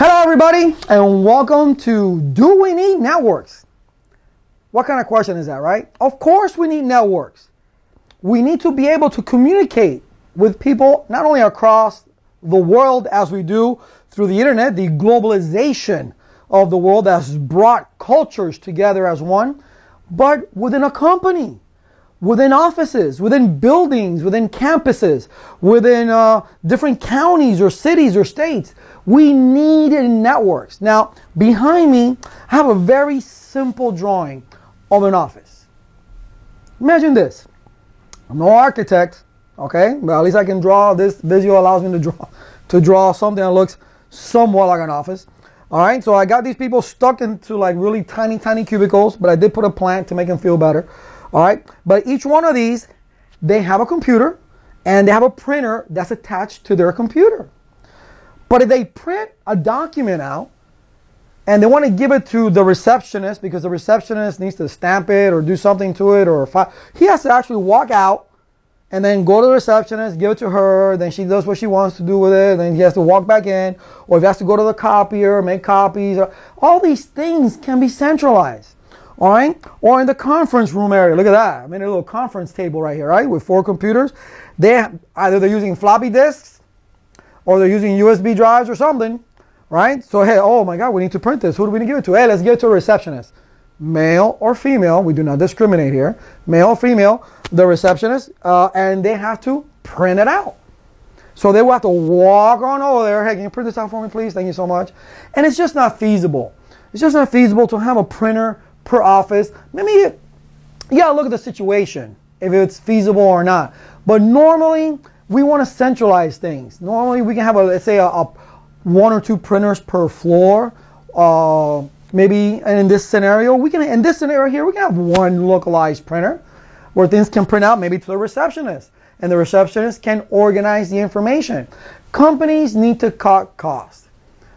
Hello everybody and welcome to Do We Need Networks? What kind of question is that, right? Of course we need networks. We need to be able to communicate with people not only across the world as we do through the internet, the globalization of the world has brought cultures together as one, but within a company, within offices, within buildings, within campuses, within different counties or cities or states. We need networks. Now, behind me, I have a very simple drawing of an office. Imagine this. I'm no architect, okay? But at least I can draw. This visual allows me to draw something that looks somewhat like an office. All right, so I got these people stuck into like really tiny cubicles, but I did put a plant to make them feel better. All right, but each one of these, they have a computer and they have a printer that's attached to their computer. But if they print a document out and they want to give it to the receptionist because the receptionist needs to stamp it or do something to it, or he has to actually walk out and then go to the receptionist, give it to her, then she does what she wants to do with it, then he has to walk back in, or if he has to go to the copier, make copies. All these things can be centralized. All right, or in the conference room area. Look at that. I made a little conference table right here, right, with 4 computers. Either they're using floppy disks or they're using USB drives or something, right? So hey, oh my God, we need to print this. Who do we need to give it to? Hey, let's give it to a receptionist, male or female. We do not discriminate here, male or female. The receptionist, and they have to print it out. So they will have to walk on over there. Hey, can you print this out for me, please? Thank you so much. And it's just not feasible. It's just not feasible to have a printer per office. Maybe you gotta look at the situation if it's feasible or not. But normally we want to centralize things. Normally we can have let's say a 1 or 2 printers per floor. Maybe, and in this scenario we can have one localized printer where things can print out maybe to the receptionist, and the receptionist can organize the information. Companies need to cut costs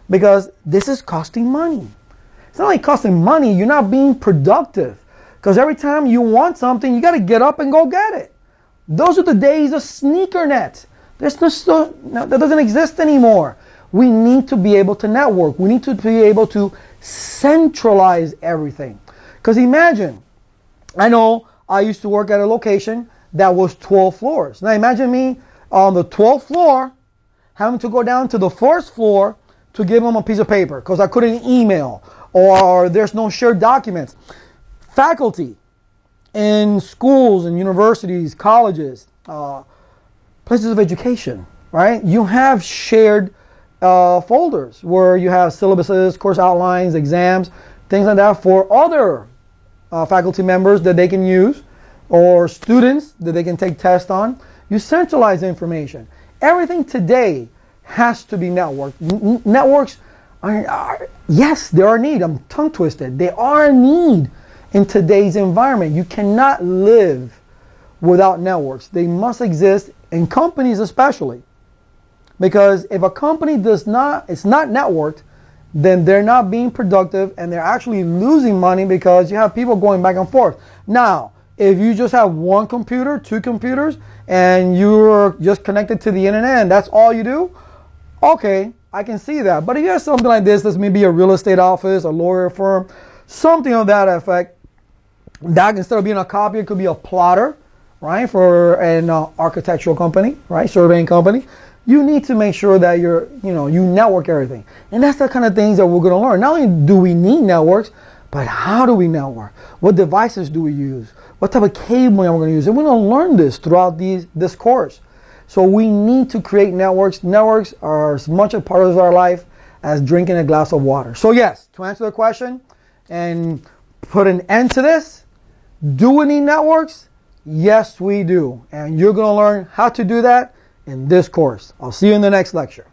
because this is costing money. It's not like costing money, you're not being productive. Because every time you want something, you got to get up and go get it. Those are the days of sneakernet. That doesn't exist anymore. We need to be able to network. We need to be able to centralize everything. Because imagine, I know I used to work at a location that was 12 floors. Now imagine me on the 12th floor having to go down to the first floor to give them a piece of paper because I couldn't email, or there's no shared documents. Faculty in schools and universities, colleges, places of education, right? You have shared folders where you have syllabuses, course outlines, exams, things like that for other faculty members that they can use, or students that they can take tests on. You centralize information. Everything today has to be networked. Networks yes, they are a need. I'm tongue twisted. They are a need in today's environment. You cannot live without networks. They must exist in companies especially. Because if a company it's not networked, then they're not being productive and they're actually losing money because you have people going back and forth. Now, if you just have 1 computer, 2 computers, and you're just connected to the internet and that's all you do, okay, I can see that. But if you have something like this, maybe a real estate office, a lawyer firm, something of that effect, that instead of being a copier, it could be a plotter, right, for an architectural company, right, surveying company. You need to make sure that you network everything. And that's the kind of things that we're going to learn. Not only do we need networks, but how do we network? What devices do we use? What type of cabling are we going to use? And we're going to learn this throughout this course. So we need to create networks. Networks are as much a part of our life as drinking a glass of water. So yes, to answer the question and put an end to this, do we need networks? Yes, we do. And you're going to learn how to do that in this course. I'll see you in the next lecture.